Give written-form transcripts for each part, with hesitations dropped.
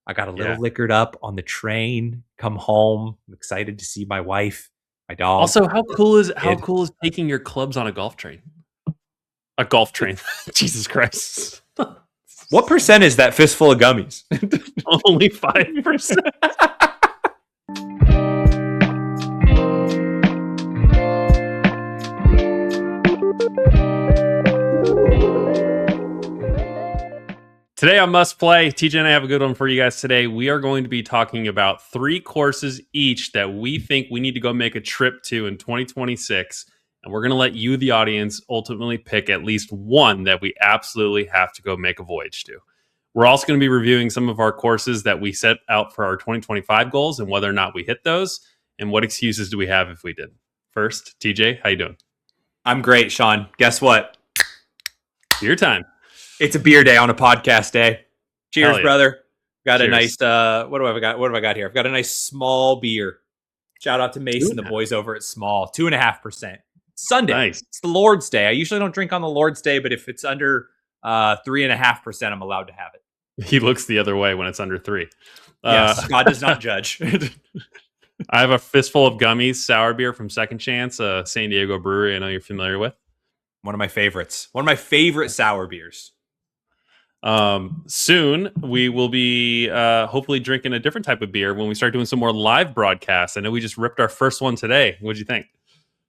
I got a little liquored up on the train, come home. I'm excited to see my wife, my dog. Also, how cool is taking your clubs on a golf train? A golf train. Jesus Christ. What percent is that fistful of gummies? Only 5%. Today on Must Play, TJ and I have a good one for you guys today. We are going to be talking about 3 courses each that we think we need to go make a trip to in 2026. And we're going to let you, the audience, ultimately pick at least one that we absolutely have to go make a voyage to. We're also going to be reviewing some of our courses that we set out for our 2025 goals and whether or not we hit those and what excuses do we have if we didn't. First, TJ, how you doing? I'm great, Sean. Guess what? Your time. It's a beer day on a podcast day. Cheers, brother. Got Cheers. a nice, what have I got here? I've got a nice small beer. Shout out to Mason, the boys over at Small. 2.5%. Sunday. Nice. It's the Lord's Day. I usually don't drink on the Lord's Day, but if it's under 3.5%, I'm allowed to have it. He looks the other way when it's under 3. Yes, God does not judge. I have a fistful of gummies, sour beer from Second Chance, a San Diego brewery I know you're familiar with. One of my favorites. One of my favorite sour beers. Soon we will be hopefully drinking a different type of beer when we start doing some more live broadcasts. I know we just ripped our first one today. What'd you think?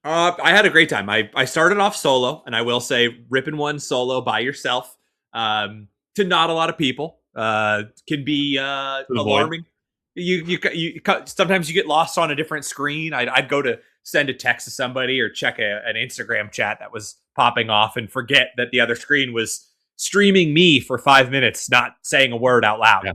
I had a great time. I started off solo, and I will say ripping one solo by yourself to not a lot of people can be alarming. You sometimes you get lost on a different screen. I'd go to send a text to somebody or check an Instagram chat that was popping off and forget that the other screen was streaming me for 5 minutes, not saying a word out loud.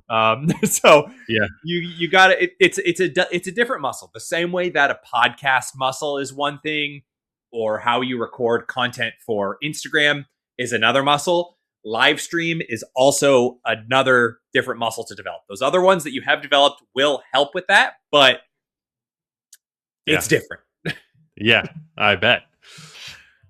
Yeah. You got it. It's a different muscle. The same way that a podcast muscle is one thing, or how you record content for Instagram is another muscle. Live stream is also another different muscle to develop. Those other ones that you have developed will help with that, but it's different. Yeah, I bet.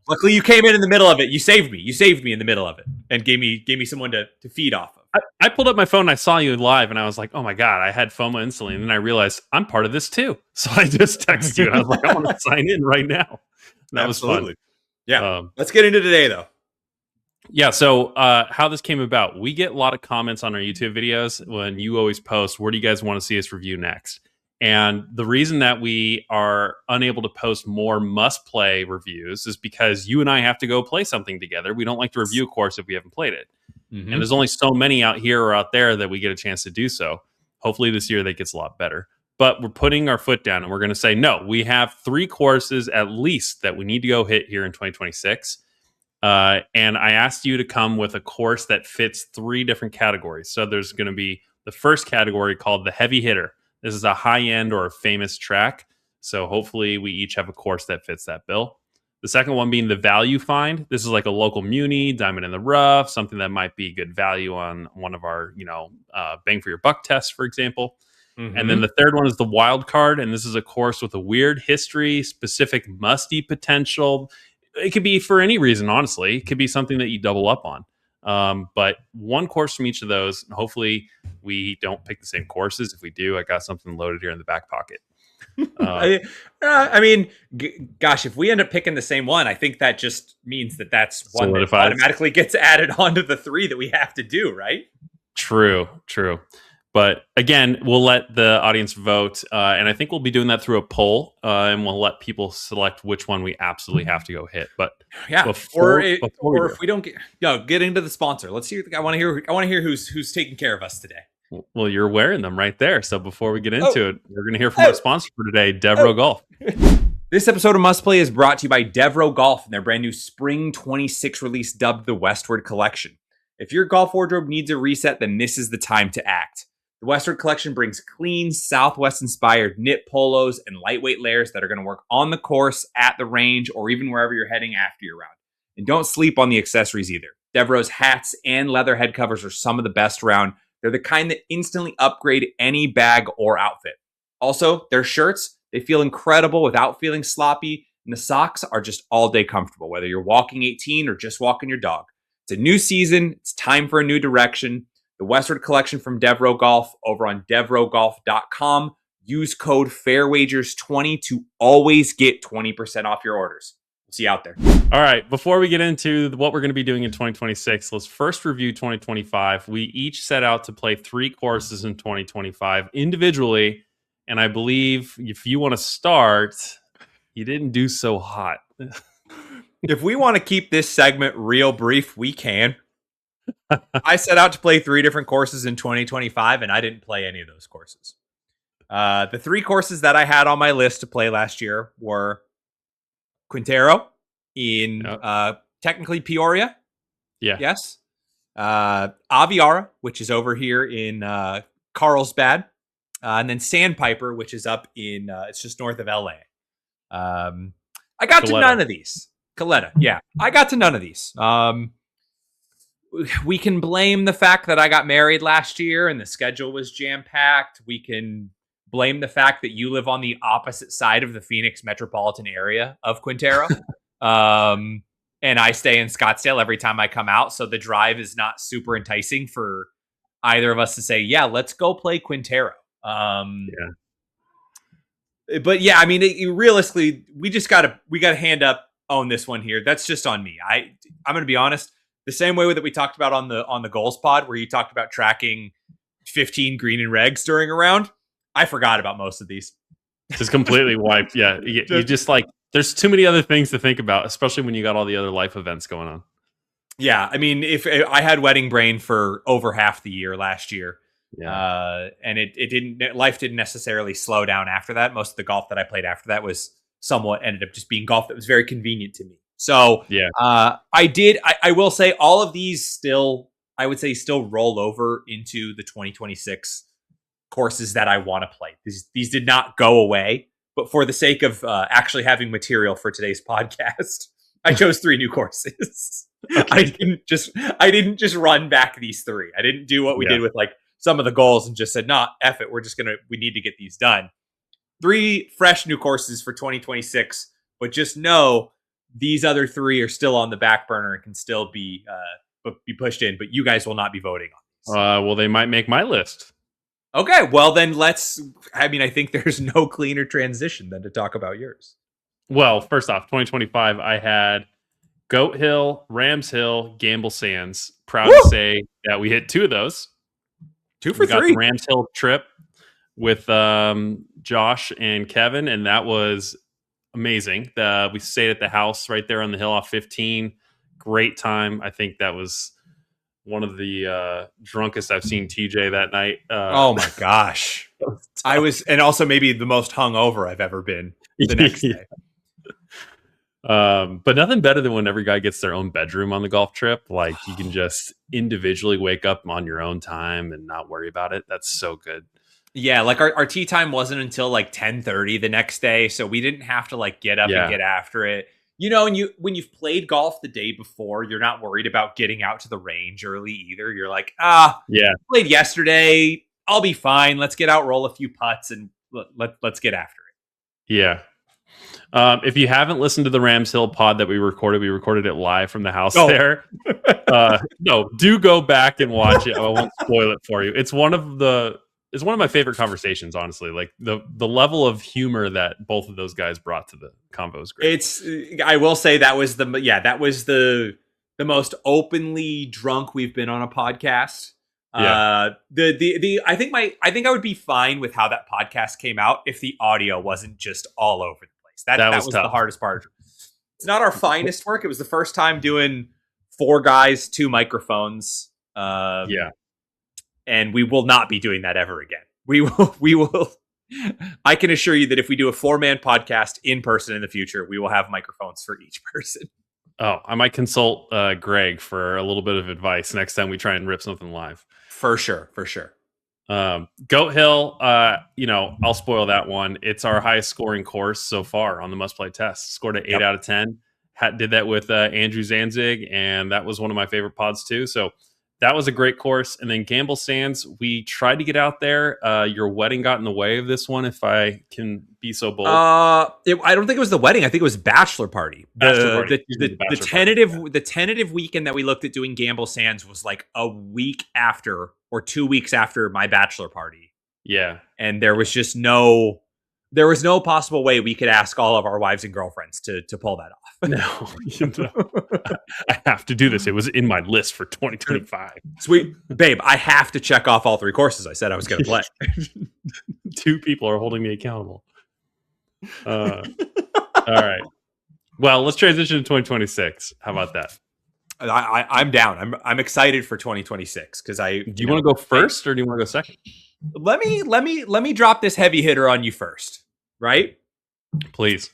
Luckily, you came in the middle of it. You saved me. You saved me in the middle of it and gave me someone to feed off of. I pulled up my phone and I saw you live and I was like, oh my God, I had FOMO instantly. And then I realized I'm part of this too. So I just texted you and I was like, I want to sign in right now. That was fun. Yeah. Let's get into today though. Yeah. So how this came about, we get a lot of comments on our YouTube videos when you always post, where do you guys want to see us review next? And the reason that we are unable to post more must-play reviews is because you and I have to go play something together. We don't like to review a course if we haven't played it. Mm-hmm. And there's only so many out here or out there that we get a chance to do so. Hopefully this year that gets a lot better. But we're putting our foot down and we're going to say, no, we have 3 courses at least that we need to go hit here in 2026. And I asked you to come with a course that fits 3 different categories. So there's going to be the first category called the heavy hitter. This is a high-end or a famous track. So hopefully we each have a course that fits that bill. The second one being the value find. This is like a local muni, diamond in the rough, something that might be good value on one of our, bang for your buck tests, for example. Mm-hmm. And then the third one is the Wildcard. And this is a course with a weird history, specific Mustie potential. It could be for any reason, honestly. It could be something that you double up on. But one course from each of those, and hopefully we don't pick the same courses. If we do, I got something loaded here in the back pocket. Gosh, if we end up picking the same one, I think that just means that's one that automatically gets added onto the 3 that we have to do, right? True. But again, we'll let the audience vote. And I think we'll be doing that through a poll, and we'll let people select which one we absolutely have to go hit. But yeah, if we don't get into the sponsor. Let's hear. I want to hear who's taking care of us today. Well, you're wearing them right there. So before we get into it, we're going to hear from our sponsor for today, Devro Golf. This episode of Must Play is brought to you by Devro Golf and their brand new Spring 26 release dubbed the Westward Collection. If your golf wardrobe needs a reset, then this is the time to act. The Westward Collection brings clean, Southwest-inspired knit polos and lightweight layers that are going to work on the course, at the range, or even wherever you're heading after your round. And don't sleep on the accessories either. Devro's hats and leather head covers are some of the best around. They're the kind that instantly upgrade any bag or outfit. Also, their shirts, they feel incredible without feeling sloppy, and the socks are just all-day comfortable, whether you're walking 18 or just walking your dog. It's a new season. It's time for a new direction. The Westward Collection from Devereaux Golf over on devereauxgolf.com. Use code FAIRWAGERS20 to always get 20% off your orders. We'll see you out there. All right. Before we get into what we're going to be doing in 2026, let's first review 2025. We each set out to play 3 courses in 2025 individually. And I believe if you want to start, you didn't do so hot. If we want to keep this segment real brief, we can. I set out to play 3 different courses in 2025, and I didn't play any of those courses. The 3 courses that I had on my list to play last year were Quintero in technically Peoria. Yeah. Yes. Aviara, which is over here in Carlsbad. And then Sandpiper, which is up in, it's just north of LA. I got to none of these. Coletta. Yeah. I got to none of these. We can blame the fact that I got married last year and the schedule was jam-packed. We can blame the fact that you live on the opposite side of the Phoenix metropolitan area of Quintero. And I stay in Scottsdale every time I come out. So the drive is not super enticing for either of us to say, yeah, let's go play Quintero. But yeah, I mean, realistically, we got to hand up on this one here. That's just on me. I'm going to be honest. The same way that we talked about on the goals pod, where you talked about tracking 15 green and regs during a round, I forgot about most of these. Just completely wiped. Yeah, you just like, there's too many other things to think about, especially when you got all the other life events going on. Yeah, I mean, if I had wedding brain for over half the year last year, and life didn't necessarily slow down after that. Most of the golf that I played after that was somewhat ended up just being golf that was very convenient to me. So I will say all of these still roll over into the 2026 courses that I want to play. These did not go away, but for the sake of actually having material for today's podcast, I chose 3 new courses. Okay. I didn't just run back these 3. I didn't do what we did with like some of the goals and just said, nah, F it. We need to get these done. 3 fresh new courses for 2026, but just know these other 3 are still on the back burner and can still be pushed in, but you guys will not be voting on these. Well, they might make my list. Okay, well then I think there's no cleaner transition than to talk about yours. Well, first off, 2025, I had Goat Hill, Rams Hill, Gamble Sands. Proud to say that we hit 2 of those. 2 for 3. Got the Rams Hill trip with Josh and Kevin, and that was amazing. We stayed at the house right there on the hill off 15. Great time. I think that was one of the drunkest I've seen TJ that night. Oh my gosh. I was, and also maybe the most hungover I've ever been the next day. But nothing better than when every guy gets their own bedroom on the golf trip. Like you can just individually wake up on your own time and not worry about it. That's so good. Yeah, like our tee time wasn't until like 10:30 the next day, so we didn't have to like get up and get after it. You know, and when you've played golf the day before, you're not worried about getting out to the range early either. You're like, played yesterday, I'll be fine. Let's get out, roll a few putts, and let's get after it. Yeah. If you haven't listened to the Rams Hill pod that we recorded it live from the house there. No, do go back and watch it. I won't spoil it for you. It's one of my favorite conversations, honestly. Like the level of humor that both of those guys brought to the convo is great. I will say that was the most openly drunk we've been on a podcast. I think I would be fine with how that podcast came out if the audio wasn't just all over the place. That was the hardest part. It's not our finest work. It was the first time doing 4 guys, 2 microphones. And we will not be doing that ever again. We will. I can assure you that if we do a 4-man podcast in person in the future, we will have microphones for each person. Oh, I might consult Greg for a little bit of advice next time we try and rip something live. For sure. Goat Hill, I'll spoil that one. It's our highest scoring course so far on the must play test. Scored an 8 out of 10. Did that with Andrew Zanzig, and that was one of my favorite pods too. So that was a great course. And then Gamble Sands, we tried to get out there. Your wedding got in the way of this one, if I can be so bold. I don't think it was the wedding. I think it was bachelor party. The tentative weekend that we looked at doing Gamble Sands was like a week after or 2 weeks after my bachelor party. Yeah. And there was no possible way we could ask all of our wives and girlfriends to pull that off. No, I have to do this. It was in my list for 2025. Sweet. Babe, I have to check off all 3 courses I said I was going to play. 2 people are holding me accountable. All right. Well, let's transition to 2026. How about that? I'm down. I'm excited for 2026 because do you want to go first or do you want to go second? Let me drop this heavy hitter on you first, right? Please.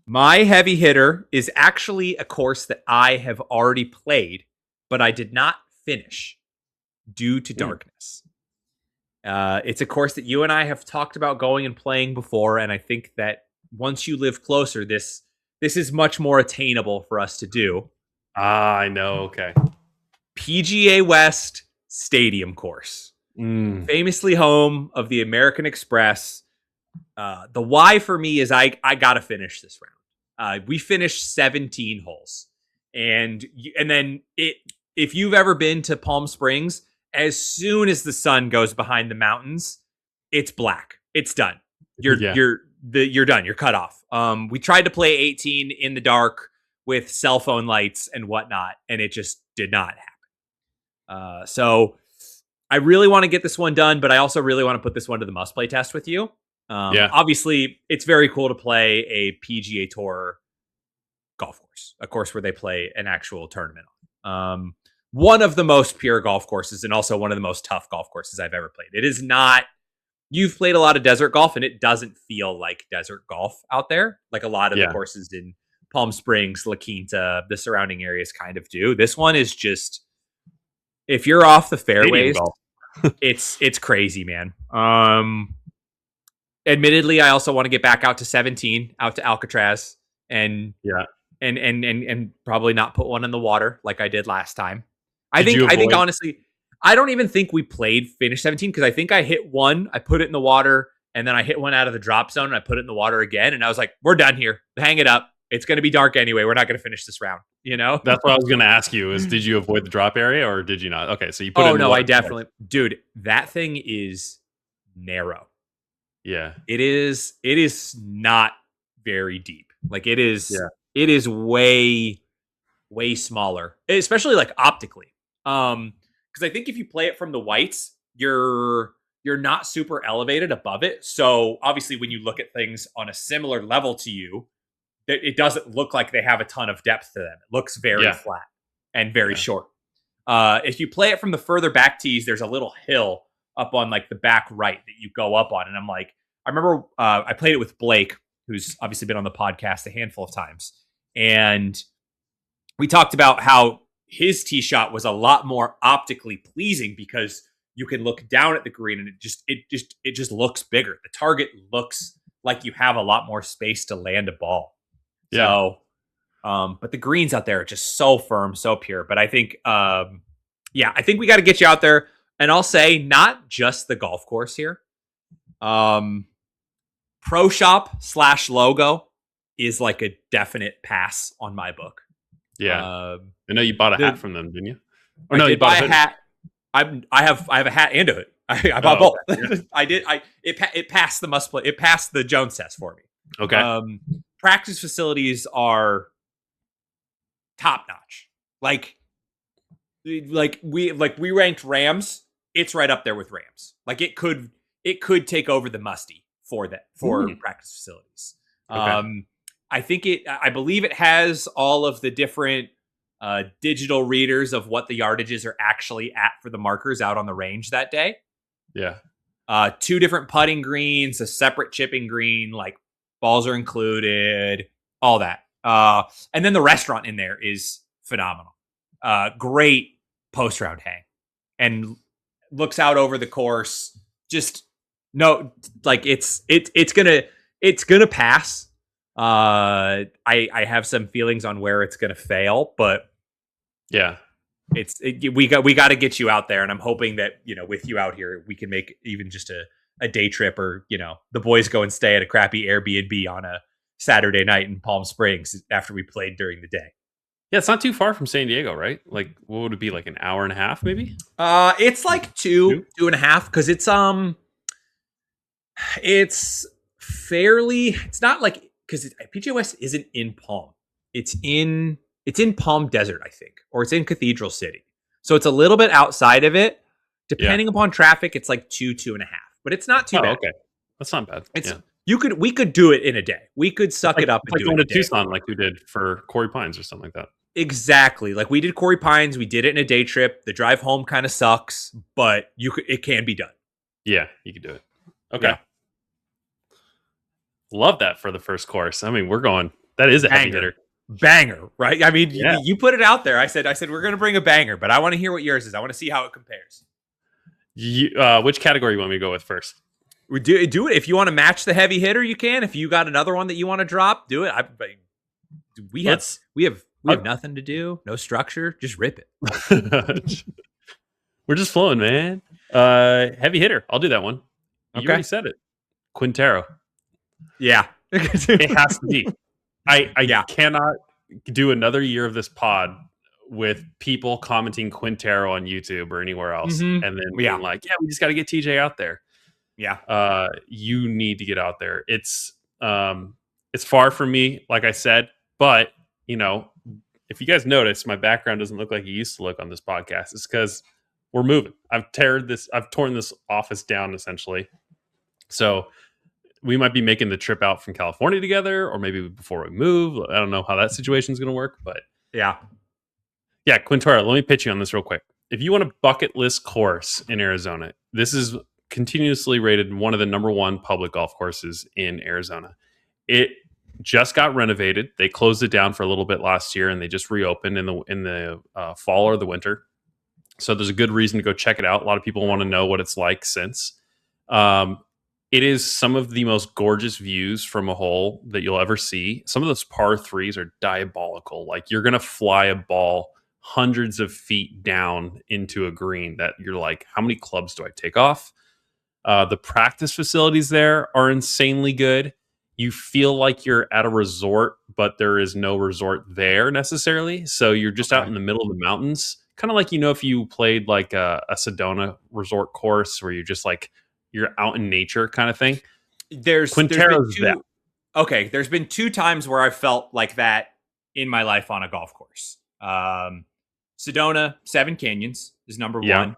My heavy hitter is actually a course that I have already played, but I did not finish due to darkness. It's a course that you and I have talked about going and playing before, and I think that once you live closer, this is much more attainable for us to do. I know. Okay. PGA West Stadium Course. Famously home of the American Express. The why for me is I got to finish this round. We finished 17 holes. And then if you've ever been to Palm Springs, as soon as the sun goes behind the mountains, it's black. It's done. You're done. You're cut off. We tried to play 18 in the dark with cell phone lights and whatnot, and it just did not happen. So I really want to get this one done, but I also really want to put this one to the must play test with you. Obviously, it's very cool to play a PGA Tour golf course, a course where they play an actual tournament. One of the most pure golf courses and also one of the most tough golf courses I've ever played. It is not, you've played a lot of desert golf and it doesn't feel like desert golf out there. Like a lot of the courses in Palm Springs, La Quinta, the surrounding areas kind of do. This one is just, if you're off the fairways, it's crazy, man. Admittedly, I also want to get back out to 17, out to Alcatraz, and probably not put one in the water like I did last time. I think honestly, I don't even think we played finish 17 because I think I hit one, I put it in the water, and then I hit one out of the drop zone and I put it in the water again, and I was like, we're done here. Hang it up. It's going to be dark anyway. We're not going to finish this round. You know? That's what I was going to ask you is, did you avoid the drop area or did you not? Okay, so you put it in the water. I definitely, dude, that thing is narrow. Yeah. It is not very deep. Like it is way smaller, especially like optically. Because I think if you play it from the whites, you're not super elevated above it. So obviously when you look at things on a similar level to you, it doesn't look like they have a ton of depth to them. It looks very flat and very short. If you play it from the further back tees, there's a little hill up on like the back right that you go up on. And I'm like, I remember I played it with Blake, who's obviously been on the podcast a handful of times. And we talked about how his tee shot was a lot more optically pleasing because you can look down at the green and it just looks bigger. The target looks like you have a lot more space to land a ball. Yeah. So, but the greens out there are just so firm, so pure. But I think, I think we got to get you out there. And I'll say not just the golf course here. Pro Shop / logo is like a definite pass on my book. Yeah. I know you bought a hat from them, didn't you? Or no, you bought a hat. I have a hat and a hood. I bought both. Okay. I did. It passed the must play. It passed the Jones test for me. Okay. Practice facilities are top notch. Like we ranked Rams. It's right up there with Rams. Like it could take over the Mustie for practice facilities. Okay. I believe it has all of the different digital readers of what the yardages are actually at for the markers out on the range that day. Yeah. 2 different putting greens, a separate chipping green, like balls are included, all that. And then the restaurant in there is phenomenal. Great post round hang and looks out over the course. Just no, like it's gonna pass. I have some feelings on where it's gonna fail, but yeah, we got to get you out there, and I'm hoping that with you out here, we can make even just a day trip, or the boys go and stay at a crappy Airbnb on a Saturday night in Palm Springs after we played during the day. Yeah, it's not too far from San Diego, right? Like, what would it be, like an hour and a half, maybe? It's like two and a half, because it's fairly. It's not like, because PGA West isn't in Palm. It's in Palm Desert, I think, or it's in Cathedral City. So it's a little bit outside of it. Depending upon traffic, it's like two and a half, but it's not too bad. Okay, that's not bad. We could do it in a day. We could suck it up and like do going it to Tucson, like we did for Corey Pines or something like that. Exactly. Like we did Corey Pines. We did it in a day trip. The drive home kind of sucks, but it can be done. Yeah, you can do it. Okay. Yeah. Love that for the first course. I mean, that is a heavy hitter. Banger, right? I mean, you put it out there. I said we're going to bring a banger, but I want to hear what yours is. I want to see how it compares. Which category you want me to go with first? We do it. If you want to match the heavy hitter, you can. If you got another one that you want to drop, do it. We have nothing to do, no structure, just rip it. We're just flowing, man. Heavy hitter. I'll do that one. You Okay. already said it. Quintero. Yeah. It has to be. I cannot do another year of this pod with people commenting Quintero on YouTube or anywhere else, and then being like, "Yeah, we just got to get TJ out there." Yeah. You need to get out there. It's far from me, like I said, but if you guys notice, my background doesn't look like it used to look on this podcast. It's because we're moving. I've torn this office down essentially. So we might be making the trip out from California together, or maybe before we move. I don't know how that situation is going to work, but yeah, Quintero, let me pitch you on this real quick. If you want a bucket list course in Arizona, this is continuously rated one of the number one public golf courses in Arizona. It just got renovated. They closed it down for a little bit last year, and they just reopened in the fall or the winter. So there's a good reason to go check it out. A lot of people want to know what it's like since. It is some of the most gorgeous views from a hole that you'll ever see. Some of those par threes are diabolical. Like, you're going to fly a ball hundreds of feet down into a green that you're like, how many clubs do I take off? The practice facilities there are insanely good. You feel like you're at a resort, but there is no resort there necessarily. So you're just out in the middle of the mountains. Kind of like, if you played like a Sedona resort course where you're just like, you're out in nature kind of thing. There's been two times where I felt like that in my life on a golf course. Sedona, Seven Canyons is number one.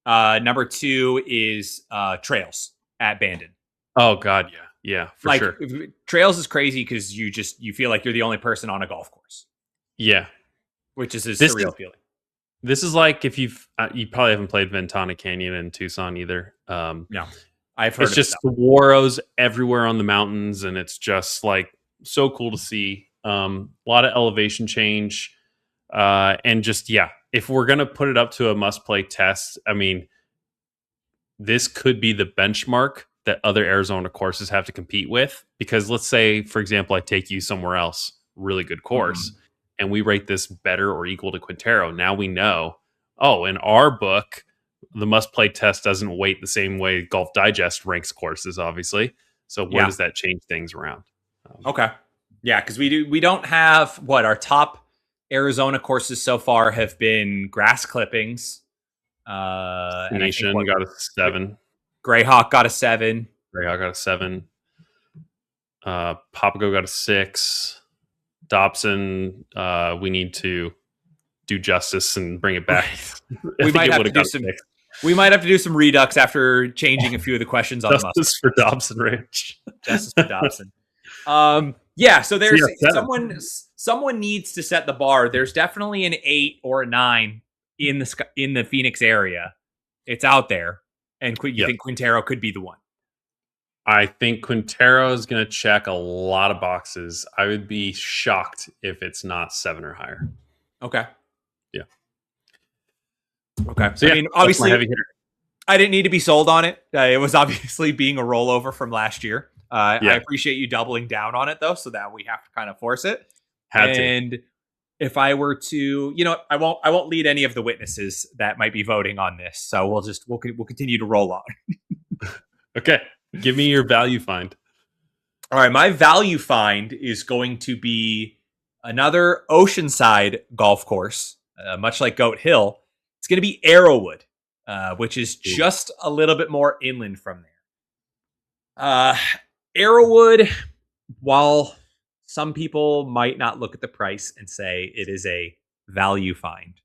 Number two is Trails at Bandon. Oh God, yeah, for sure. Trails is crazy because you feel like you're the only person on a golf course. Yeah, which is a surreal feeling. This is like if you probably haven't played Ventana Canyon in Tucson either. No, I've heard. It's just saguaros everywhere on the mountains, and it's just like so cool to see. A lot of elevation change, and just if we're gonna put it up to a must-play test, I mean, this could be the benchmark that other Arizona courses have to compete with. Because let's say, for example, I take you somewhere else, really good course. And we rate this better or equal to Quintero. Now we know, in our book, the must-play test doesn't weight the same way Golf Digest ranks courses, obviously. So where does that change things around? Because we don't have our top Arizona courses so far have been grass clippings. Nation got a 7. Greyhawk got a 7. Papago got a 6. Dobson, we need to do justice and bring it back. We might have to do some redux after changing a few of the questions on justice for Dobson Ranch. Justice for Dobson. So there's someone needs to set the bar. There's definitely an 8 or a 9 in the Phoenix area. It's out there, and you think Quintero could be the one? I think Quintero is going to check a lot of boxes. I would be shocked if it's not 7 or higher. Okay. Yeah. Okay. So, I mean, obviously, heavy hitter. I didn't need to be sold on it. It was obviously being a rollover from last year. I appreciate you doubling down on it, though, so that we have to kind of force it. if I were to, I won't lead any of the witnesses that might be voting on this. So we'll continue to roll on. Okay. Give me your value find. All right, my value find is going to be another oceanside golf course, much like Goat Hill. It's going to be Arrowwood, which is just a little bit more inland from there. Arrowwood, while some people might not look at the price and say it is a value find,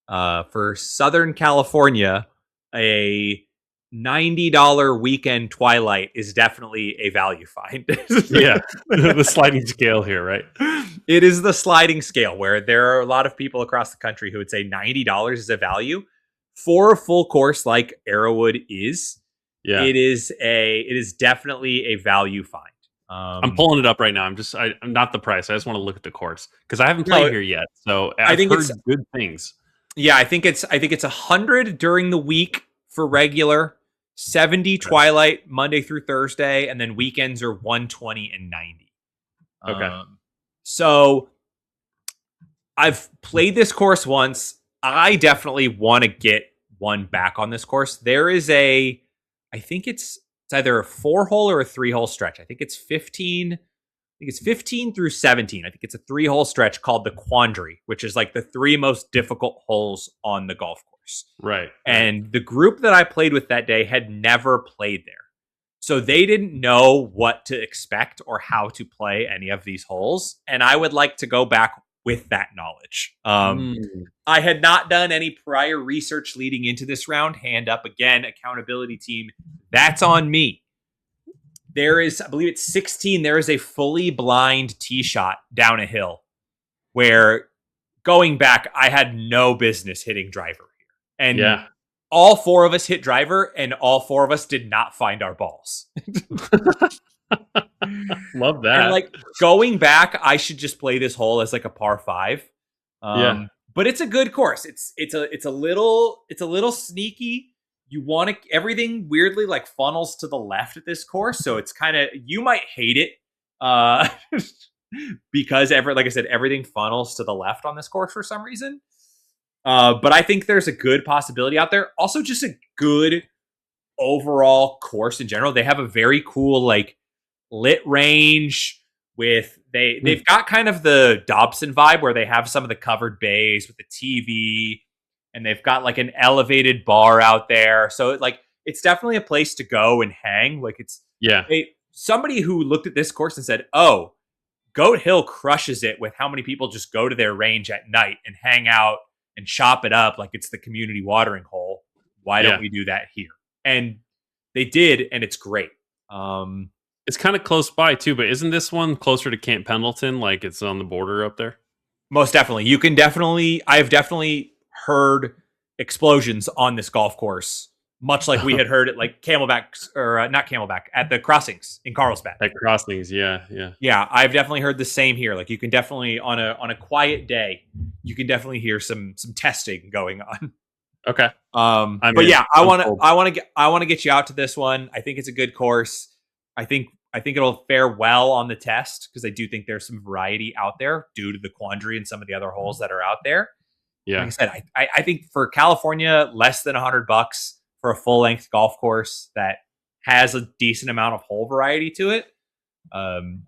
for Southern California, a $90 weekend twilight is definitely a value find. Yeah. The sliding scale here, right? It is the sliding scale where there are a lot of people across the country who would say $90 is a value for a full course like Arrowwood is. Yeah. It is definitely a value find. I'm pulling it up right now. I'm not the price. I just want to look at the course because I haven't played here yet. So I think heard good things. Yeah, I think it's 100 during the week for regular, 70 twilight Monday through Thursday, and then weekends are 120 and 90. Okay. So I've played this course once. I definitely want to get one back on this course. There is I think it's either a 4-hole or a 3-hole stretch. I think it's 15. I think it's 15 through 17. I think it's a 3-hole stretch called the Quandary, which is like the 3 most difficult holes on the golf course. Right. And the group that I played with that day had never played there. So they didn't know what to expect or how to play any of these holes. And I would like to go back with that knowledge. I had not done any prior research leading into this round. Hand up again, accountability team. That's on me. There is, I believe it's 16. There is a fully blind tee shot down a hill where going back, I had no business hitting driver here. And all 4 of us hit driver and all 4 of us did not find our balls. Love that. And like going back, I should just play this hole as like a par 5. But it's a good course. It's a little sneaky. You want to, everything weirdly like funnels to the left at this course. So it's kind of, you might hate it because like I said, everything funnels to the left on this course for some reason. But I think there's a good possibility out there. Also just a good overall course in general. They have a very cool like lit range with, they've got kind of the Dobson vibe where they have some of the covered bays with the TV. And they've got like an elevated bar out there. So like, it's definitely a place to go and hang. Like it's somebody who looked at this course and said, oh, Goat Hill crushes it with how many people just go to their range at night and hang out and chop it up like it's the community watering hole. Why don't we do that here? And they did, and it's great. It's kind of close by too, but isn't this one closer to Camp Pendleton? Like it's on the border up there? Most definitely. I've definitely heard explosions on this golf course, much like we had heard it like Camelback, or not Camelback, at the Crossings in Carlsbad. At Crossings, yeah. I've definitely heard the same here. Like you can definitely on a quiet day, you can definitely hear some testing going on. Okay. I want to get you out to this one. I think it's a good course. I think it'll fare well on the test because I do think there's some variety out there due to the Quandary and some of the other holes that are out there. Yeah. Like I said, I think for California, less than $100 for a full length golf course that has a decent amount of hole variety to it,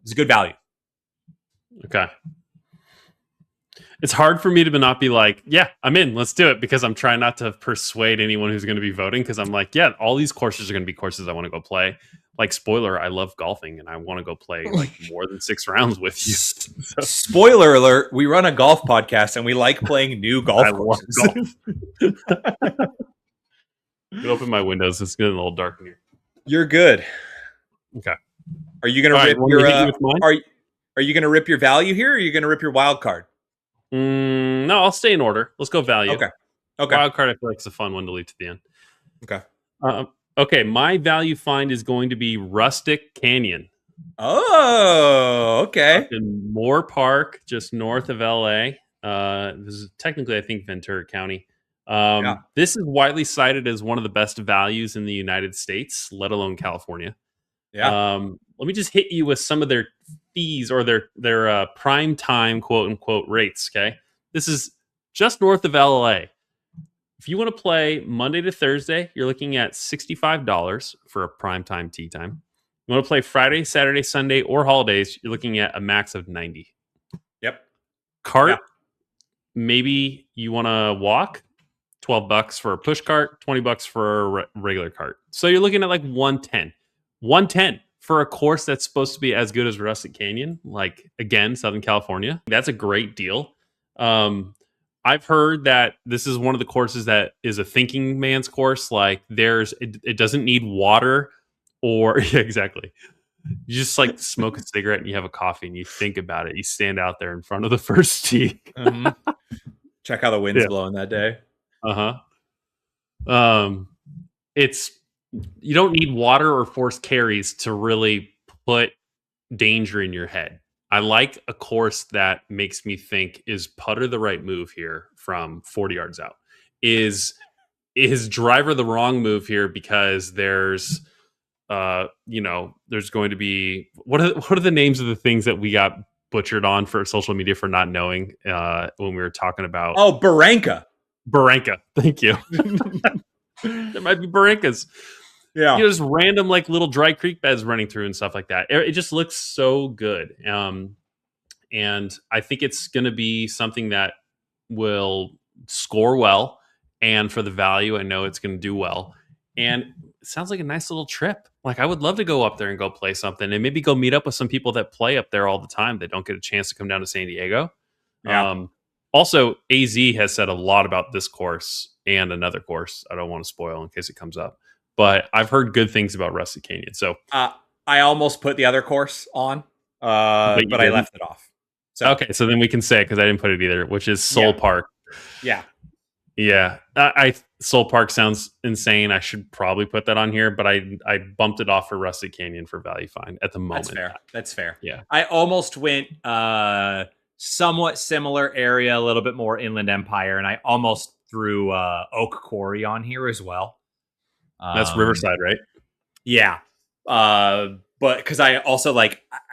is a good value. Okay. It's hard for me to not be like, yeah, I'm in, let's do it, because I'm trying not to persuade anyone who's going to be voting, because I'm like, yeah, all these courses are going to be courses I want to go play. Like, spoiler, I love golfing and I want to go play like more than 6 rounds with you. So. Spoiler alert, we run a golf podcast and we like playing new golf courses. Golf. Open my windows. It's getting a little dark in here. You're good. Okay. Are you going to rip your are you going to rip your value here, or are you going to rip your wild card? No, I'll stay in order. Let's go value. Okay. Wild card, I feel like it's a fun one to leave to the end. Okay. Okay, my value find is going to be Rustic Canyon. Oh, okay. Up in Moore Park, just north of LA. This is technically, I think, Ventura County. This is widely cited as one of the best values in the United States, let alone California. Yeah. Let me just hit you with some of their fees or their prime time quote unquote rates. Okay, this is just north of LA. If you want to play Monday to Thursday, you're looking at $65 for a prime time tee time. You want to play Friday, Saturday, Sunday, or holidays, you're looking at a max of 90. Yep. Cart, Yeah. maybe you want to walk, $12 for a push cart, $20 for a regular cart. So you're looking at like 110. 110 for a course that's supposed to be as good as Rustic Canyon, like again, Southern California. That's a great deal. I've heard that this is one of the courses that is a thinking man's course. Like it doesn't need water or yeah, exactly. You just like smoke a cigarette and you have a coffee and you think about it. You stand out there in front of the first tee. Mm-hmm. Check how the wind's blowing that day. It's you don't need water or forced carries to really put danger in your head. I like a course that makes me think, is putter the right move here from 40 yards out? Is driver the wrong move here because there's there's going to be what are the names of the things that we got butchered on for social media for not knowing when we were talking about Barranca. Thank you. There might be barrancas. Yeah. Just random like little dry creek beds running through and stuff like that. It just looks so good. And I think it's going to be something that will score well. And for the value, I know it's going to do well. And it sounds like a nice little trip. Like I would love to go up there and go play something and maybe go meet up with some people that play up there all the time that don't get a chance to come down to San Diego. Yeah. Also, AZ has said a lot about this course and another course. I don't want to spoil in case it comes up. But I've heard good things about Rustic Canyon. So I almost put the other course on, but I left it off. So okay, so then we can say, because I didn't put it either, which is Soul Park. Yeah. Yeah. Soul Park sounds insane. I should probably put that on here, but I bumped it off for Rustic Canyon for value find at the moment. That's fair. Yeah. I almost went somewhat similar area, a little bit more Inland Empire, and I almost threw Oak Quarry on here as well. That's Riverside, right? Yeah. But because I also I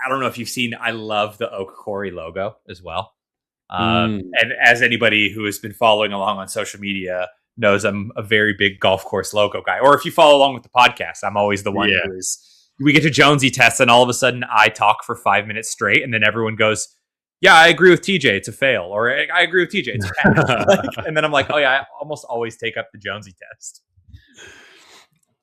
don't know if you've seen, I love the Oak Quarry logo as well. And as anybody who has been following along on social media knows, I'm a very big golf course logo guy. Or if you follow along with the podcast, I'm always the one who is, we get to Jonesy test and all of a sudden I talk for 5 minutes straight and then everyone goes, yeah, I agree with TJ, it's a fail. Or I agree with TJ, it's a pass. And then I'm like, oh yeah, I almost always take up the Jonesy test.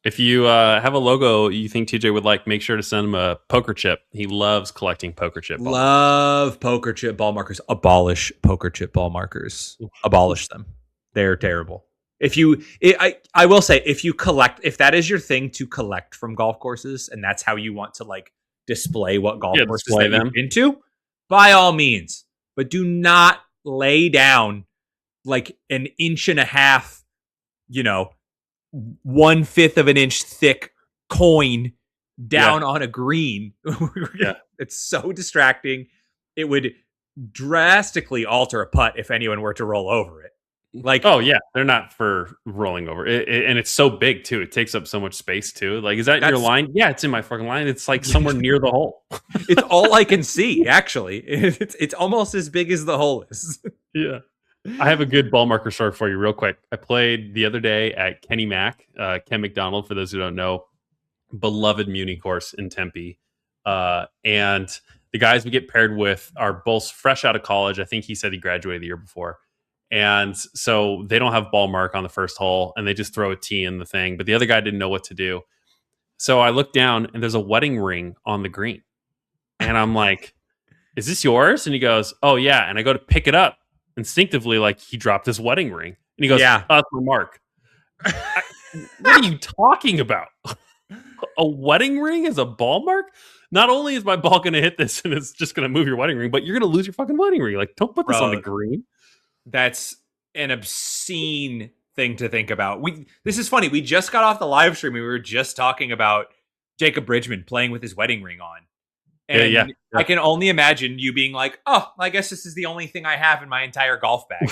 If you have a logo you think TJ would like, make sure to send him a poker chip. He loves collecting poker chip ball. Love poker chip ball markers. Abolish poker chip ball markers. Abolish them. They're terrible. I will say, if that is your thing to collect from golf courses and that's how you want to display what golf courses that you've been to, by all means. But do not lay down an inch and a half, 1/5 of an inch thick coin down on a green. It's so distracting. It would drastically alter a putt if anyone were to roll over it. Oh yeah, they're not for rolling over it, and it's so big too. It takes up so much space too. Is that your line? Yeah, it's in my fucking line. It's somewhere near the hole. It's all I can see. Actually, it's almost as big as the hole is. Yeah. I have a good ball marker story for you real quick. I played the other day at Kenny Mac, Ken McDonald, for those who don't know, beloved Muni course in Tempe. And the guys we get paired with are both fresh out of college. I think he said he graduated the year before. And so they don't have ball mark on the first hole and they just throw a tee in the thing. But the other guy didn't know what to do. So I look down and there's a wedding ring on the green. And I'm like, is this yours? And he goes, oh yeah. And I go to pick it up. Instinctively, he dropped his wedding ring, and he goes, "Yeah, for Mark." What are you talking about? A wedding ring is a ball mark? Not only is my ball going to hit this, and it's just going to move your wedding ring, but you're going to lose your fucking wedding ring. Don't put this on the green. That's an obscene thing to think about. This is funny. We just got off the live stream. We were just talking about Jacob Bridgman playing with his wedding ring on. And yeah. I can only imagine you being like, oh, I guess this is the only thing I have in my entire golf bag.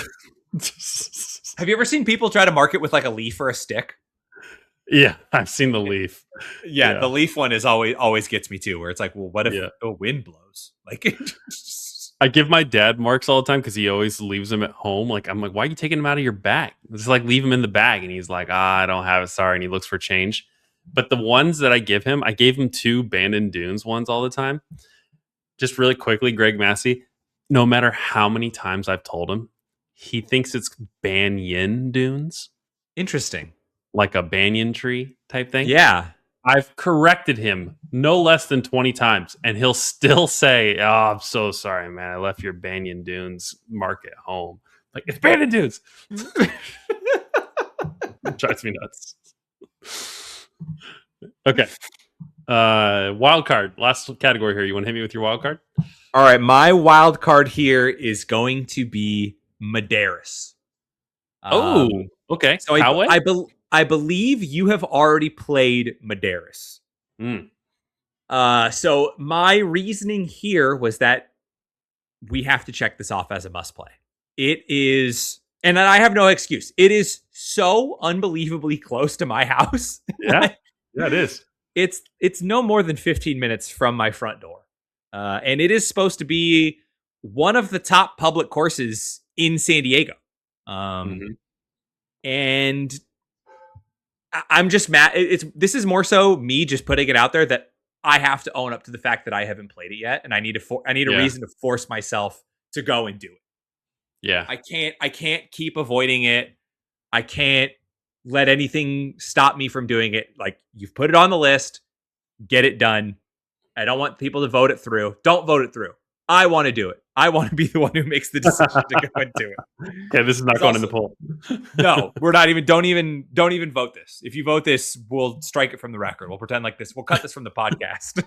Have you ever seen people try to mark it with a leaf or a stick? Yeah, I've seen the Leaf. Yeah, the Leaf one is always gets me too, where it's like, well, what if the wind blows? Like, I give my dad marks all the time because he always leaves them at home. Like, I'm like, why are you taking them out of your bag? Just like leave them in the bag. And he's like, I don't have it. Sorry. And he looks for change. But the ones that I gave him 2 Bandon Dunes ones all the time. Just really quickly, Greg Massey, no matter how many times I've told him, he thinks it's Banyan Dunes, interesting. like a banyan tree type thing. Yeah. I've corrected him no less than 20 times, and he'll still say, "Oh, I'm so sorry, man. I left your Banyan Dunes mark at home." Like, it's Banyan Dunes. It drives me nuts. Okay. Wild card. Last category here. You want to hit me with your wild card? All right. My wild card here is going to be Medeiros. Okay. So I believe you have already played Medeiros. So my reasoning here was that we have to check this off as a must play. It is, and I have no excuse. It is so unbelievably close to my house. Yeah, it is. It's no more than 15 minutes from my front door. And it is supposed to be one of the top public courses in San Diego. And I'm just mad. This is more so me just putting it out there that I have to own up to the fact that I haven't played it yet, and I need a reason to force myself to go and do it. Yeah, I can't keep avoiding it. I can't let anything stop me from doing it. Like, you've put it on the list, get it done. I don't want people to vote it through. Don't vote it through. I want to do it. I want to be the one who makes the decision to go and do it. Okay, this is not going in the poll. No, we're not even. Don't even vote this. If you vote this, we'll strike it from the record. We'll pretend like this. We'll cut this from the podcast.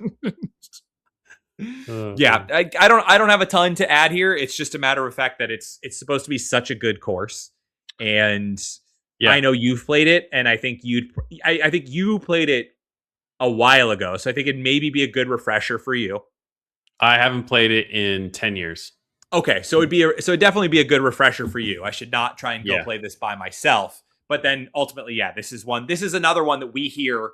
Yeah, I don't have a ton to add here. It's just a matter of fact that it's supposed to be such a good course, and I know you've played it, and I think you played it a while ago, so I think it'd maybe be a good refresher for you. I haven't played it in 10 years. Okay, so it'd definitely be a good refresher for you. I should not try and go play this by myself. But then ultimately, this is another one that we hear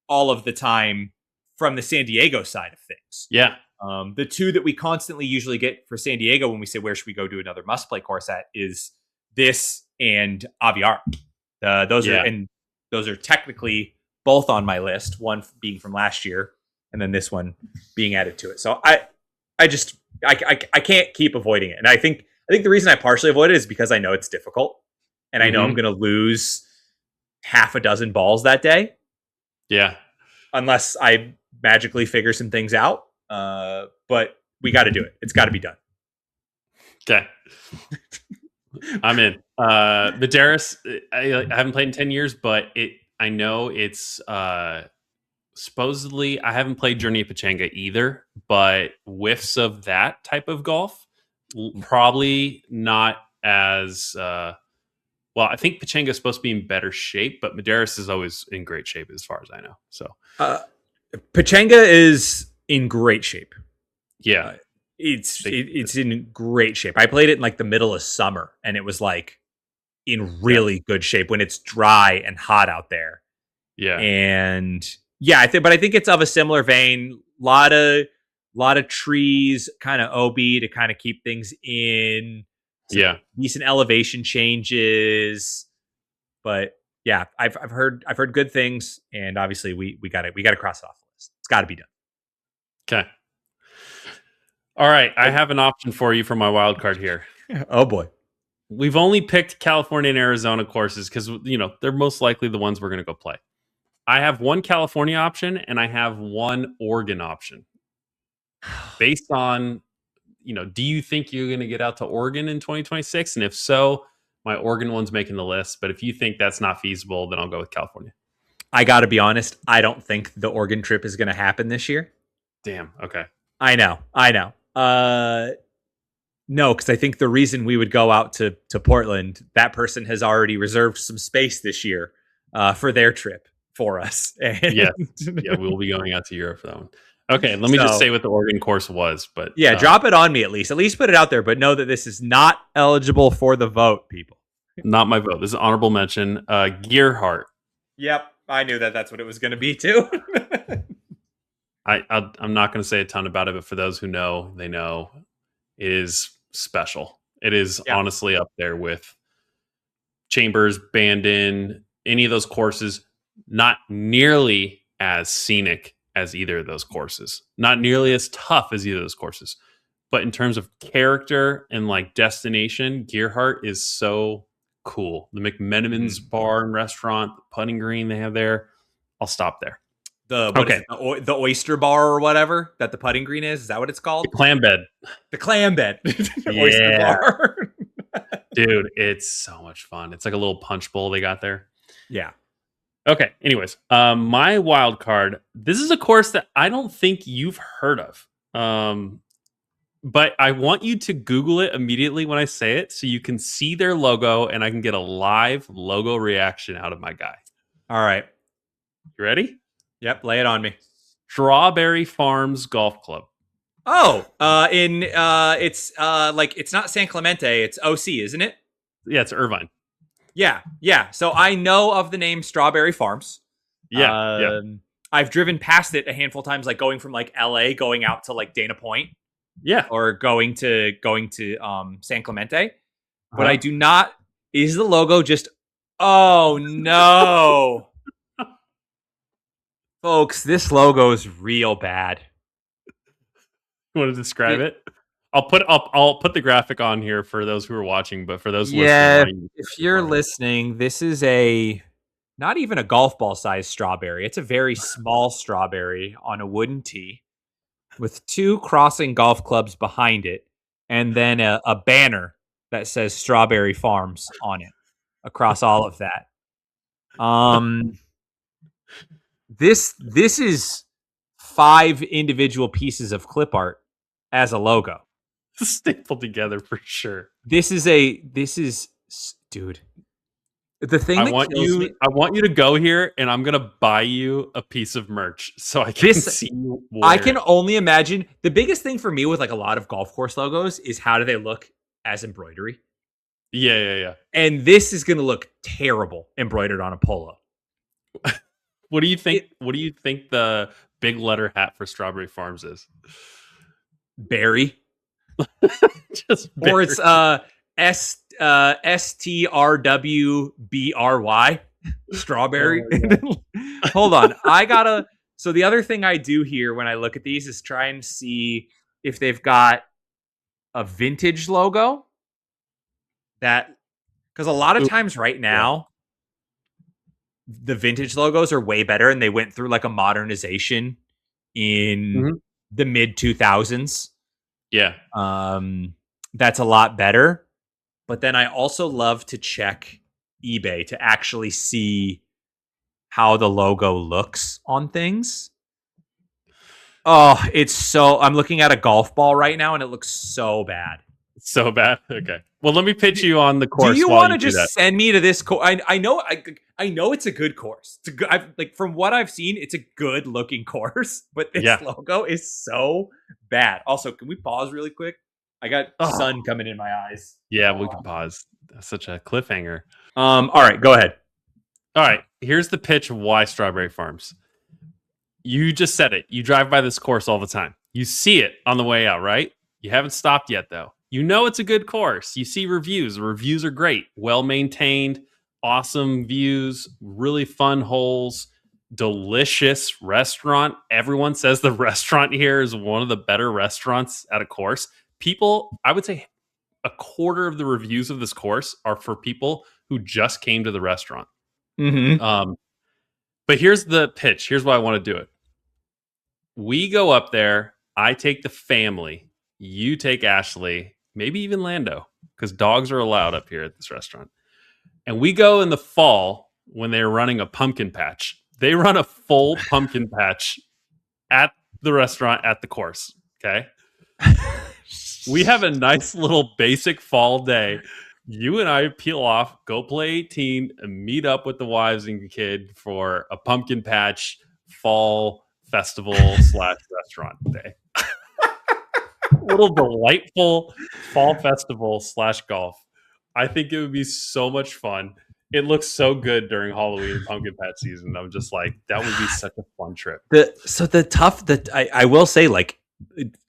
all of the time from the San Diego side of things. Yeah. The two that we constantly usually get for San Diego when we say where should we go do another must play course at is this and Aviar. Those are technically both on my list, one being from last year and then this one being added to it. So I can't keep avoiding it. And I think the reason I partially avoid it is because I know it's difficult and I know I'm going to lose half a dozen balls that day. Yeah. Unless I magically figure some things out. But we got to do it. It's got to be done. Okay. I'm in. Medeiros, I haven't played in 10 years, but I know it's supposedly, I haven't played Journey of Pechanga either, but whiffs of that type of golf, probably not as well. I think Pechanga is supposed to be in better shape, but Medeiros is always in great shape as far as I know. So Pechanga is in great shape. Yeah, it's in great shape. I played it in like the middle of summer, and it was like in really good shape when it's dry and hot out there. Yeah, and I think it's of a similar vein. Lot of trees, kind of OB to kind of keep things in. Decent elevation changes, but yeah, I've heard good things, and obviously we got to cross it off the list. It's got to be done. Okay. All right, I have an option for you for my wild card here. Oh boy. We've only picked California and Arizona courses because they're most likely the ones we're going to go play. I have one California option and I have one Oregon option. Based on, do you think you're going to get out to Oregon in 2026? And if so, my Oregon one's making the list. But if you think that's not feasible, then I'll go with California. I got to be honest. I don't think the Oregon trip is going to happen this year. Damn. Okay. I know. No, because I think the reason we would go out to Portland, that person has already reserved some space this year for their trip for us. And yeah, we'll be going out to Europe for that one. Okay, let me just say what the Oregon course was. But drop it on me at least. At least put it out there, but know that this is not eligible for the vote, people. Not my vote. This is honorable mention. Gearhart. Yep. I knew that that's what it was going to be too. I'm not going to say a ton about it, but for those who know, they know it is special. It is Yeah. honestly up there with Chambers, Bandon, any of those courses. Not nearly as scenic as either of those courses. Not nearly as tough as either of those courses. But in terms of character and like destination, Gearhart is so cool. The McMenamin's bar and restaurant, the putting green they have there. I'll stop there. The oyster bar or whatever that the putting green is? Is that what it's called? The clam bed. The clam bed. Yeah. Oyster bar. Dude, it's so much fun. It's like a little punch bowl they got there. Yeah. Okay. Anyways, my wild card. This is a course that I don't think you've heard of. But I want you to Google it immediately when I say it so you can see their logo and I can get a live logo reaction out of my guy. All right. You ready? Yep. Lay it on me. Strawberry Farms Golf Club. Oh, it's it's not San Clemente, it's OC, isn't it? Yeah, it's Irvine. Yeah. So I know of the name Strawberry Farms. Yeah. I've driven past it a handful of times, like going from like LA, going out to like Dana Point. Yeah. Or going to San Clemente. But I do not. Is the logo just? Oh no, folks! This logo is real bad. You want to describe it? I'll put the graphic on here for those who are watching, but for those listening, if you're listening, this is not even a golf ball size strawberry. It's a very small strawberry on a wooden tee with two crossing golf clubs behind it, and then a banner that says Strawberry Farms on it across all of that. This is 5 individual pieces of clip art as a logo. Stapled together for sure. This is dude. The thing I want you to go here and I'm gonna buy you a piece of merch so I can see you wear I can only imagine. The biggest thing for me with like a lot of golf course logos is how do they look as embroidery? Yeah. And this is gonna look terrible embroidered on a polo. What do you think? What do you think the big letter hat for Strawberry Farms is? Berry. Just or it's STRWBRY strawberry. Hold on. So the other thing I do here when I look at these is try and see if they've got a vintage logo because a lot of times right now the vintage logos are way better and they went through like a modernization in the mid 2000s. Yeah. That's a lot better. But then I also love to check eBay to actually see how the logo looks on things. Oh, I'm looking at a golf ball right now and it looks so bad. So bad? Okay. Well, let me pitch you on the course. Do you want to just send me to this course? I know it's a good course. It's a good, from what I've seen, it's a good looking course, but this logo is so bad. Also, can we pause really quick? I got sun coming in my eyes. Yeah, we can pause. That's such a cliffhanger. All right, go ahead. All right, here's the pitch of why Strawberry Farms. You just said it. You drive by this course all the time. You see it on the way out, right? You haven't stopped yet, though. You know it's a good course. You see reviews. The reviews are great. Well-maintained, awesome views, really fun holes, delicious restaurant. Everyone says the restaurant here is one of the better restaurants at a course. People, I would say a quarter of the reviews of this course are for people who just came to the restaurant. But here's the pitch. Here's why I want to do it. We go up there. I take the family. You take Ashley, maybe even Lando, because dogs are allowed up here at this restaurant. And we go in the fall when they're running a pumpkin patch. They run a full pumpkin patch at the restaurant at the course. Okay. We have a nice little basic fall day. You and I peel off, go play 18, and meet up with the wives and kid for a pumpkin patch fall festival / restaurant day. Little delightful fall festival / golf. I think it would be so much fun. It looks so good during Halloween and pumpkin patch season. I'm just like, that would be such a fun trip. I will say, like,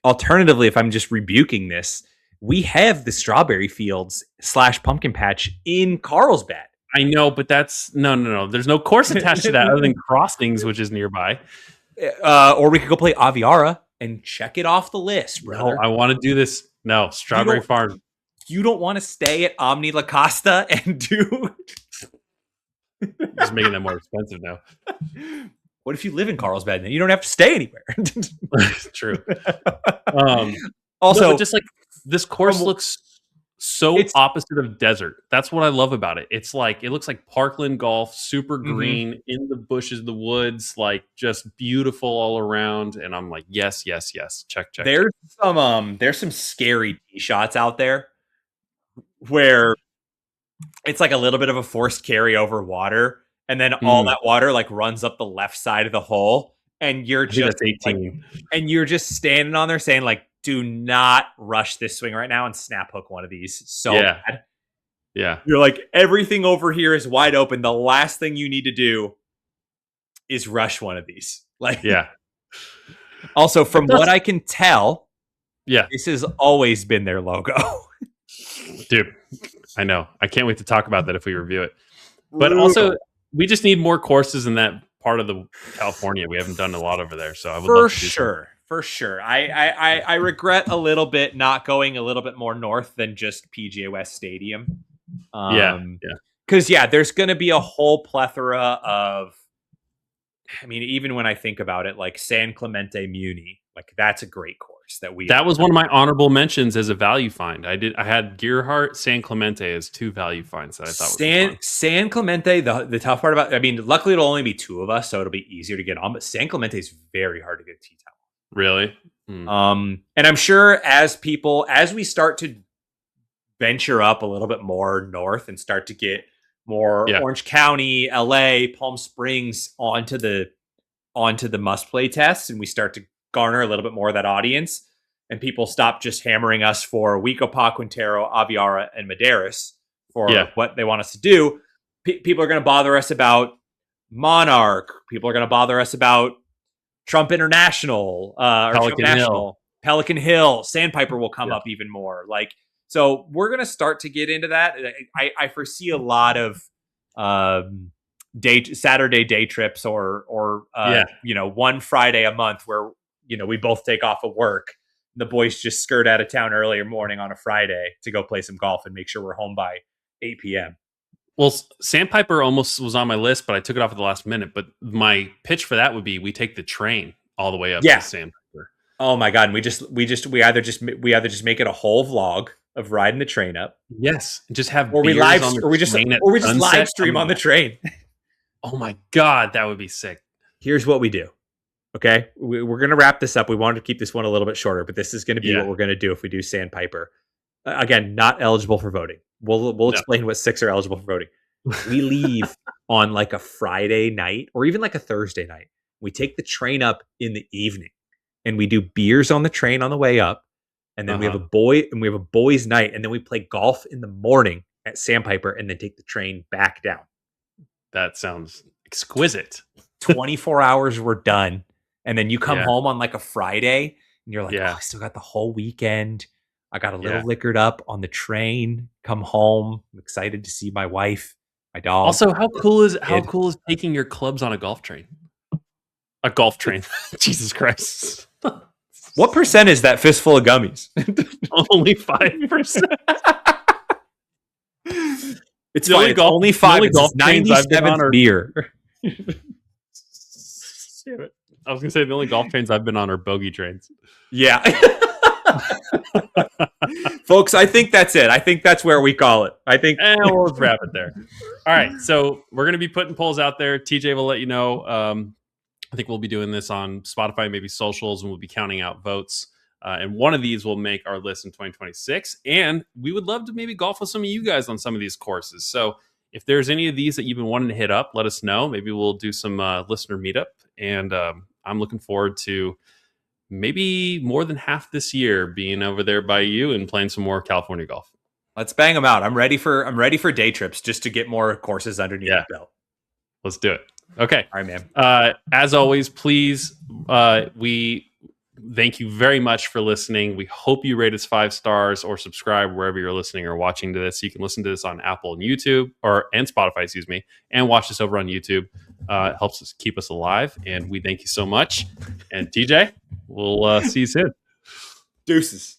alternatively, if I'm just rebuking this, we have the strawberry fields / pumpkin patch in Carlsbad. I know, but that's no. There's no course attached to that other than Crossings, which is nearby. Or we could go play Aviara and check it off the list, brother. No, I want to do this. No, Strawberry Farm. You don't want to stay at Omni La Costa and do... Just making that more expensive now. What if you live in Carlsbad and you don't have to stay anywhere? True. Also, just like this course looks so opposite of desert. That's what I love about it. It's like, it looks like Parkland Golf, super green, in the bushes, the woods, like just beautiful all around. And I'm like, yes. Check. There's some scary tee shots out there where it's like a little bit of a forced carry over water, and then all that water like runs up the left side of the hole, and you're just 18, and you're just standing on there saying like, do not rush this swing right now and snap hook one of these so bad. Yeah. You're like, everything over here is wide open. The last thing you need to do is rush one of these. Like, Also, from what I can tell, this has always been their logo. Dude, I know. I can't wait to talk about that if we review it. But also, we just need more courses in that part of the California. We haven't done a lot over there, so I would love to do something. For sure. I regret a little bit not going a little bit more north than just PGA West Stadium. Because there's going to be a whole plethora of. I mean, even when I think about it, like San Clemente Muni, like that's a great course that was one of my honorable mentions as a value find. I had Gearhart, San Clemente as two value finds that I thought was fun. San Clemente. The tough part about, I mean, luckily it'll only be two of us, so it'll be easier to get on. But San Clemente is very hard to get a tee time. Really? And I'm sure as we start to venture up a little bit more north and start to get more Orange County, LA, Palm Springs onto the must play tests, and we start to garner a little bit more of that audience, and people stop just hammering us for Huicopa, Quintero, Aviara, and Madeiras for what they want us to do. People are going to bother us about Monarch. People are going to bother us about Trump International, or Trump National, Pelican Hill. Sandpiper will come up even more. Like, so we're going to start to get into that. I foresee a lot of Saturday day trips or one Friday a month where, we both take off of work. The boys just skirt out of town earlier morning on a Friday to go play some golf and make sure we're home by 8 p.m. Well, Sandpiper almost was on my list, but I took it off at the last minute. But my pitch for that would be we take the train all the way up to Sandpiper. Oh my God. And we either just make it a whole vlog of riding the train up. Yes. And just have or we just live stream on the train. Oh my God, that would be sick. Here's what we do. Okay. We're going to wrap this up. We wanted to keep this one a little bit shorter, but this is going to be what we're going to do if we do Sandpiper. Again, not eligible for voting. We'll explain what 6 are eligible for voting. We leave on like a Friday night or even like a Thursday night. We take the train up in the evening and we do beers on the train on the way up. And then we have a boys' night, and then we play golf in the morning at Sandpiper and then take the train back down. That sounds exquisite. 24 hours, we're done. And then you come home on like a Friday and you're like, oh, I still got the whole weekend. I got a little liquored up on the train, come home. I'm excited to see my wife, my dog. Also, how cool is taking your clubs on a golf train? A golf train. Jesus Christ. What percent is that fistful of gummies? Only 5%. It's fine. It's only 5. It's 97 beer. Damn it. I was going to say the only golf trains I've been on are bogey trains. Yeah. Folks, I think that's it. I think that's where we call it. I think we'll wrap it there. All right. So we're going to be putting polls out there. TJ will let you know. I think we'll be doing this on Spotify, maybe socials, and we'll be counting out votes. And one of these will make our list in 2026. And we would love to maybe golf with some of you guys on some of these courses. So if there's any of these that you've been wanting to hit up, let us know. Maybe we'll do some listener meetup. And I'm looking forward to maybe more than half this year being over there by you and playing some more California golf. Let's bang them out. I'm ready for day trips just to get more courses underneath the belt. Let's do it. Okay. All right, man. As always, please, we thank you very much for listening. We hope you rate us 5 stars or subscribe wherever you're listening or watching to this. You can listen to this on Apple and YouTube and Spotify, excuse me, and watch this over on YouTube. It helps us keep us alive, and we thank you so much. And TJ, we'll see you soon. Deuces.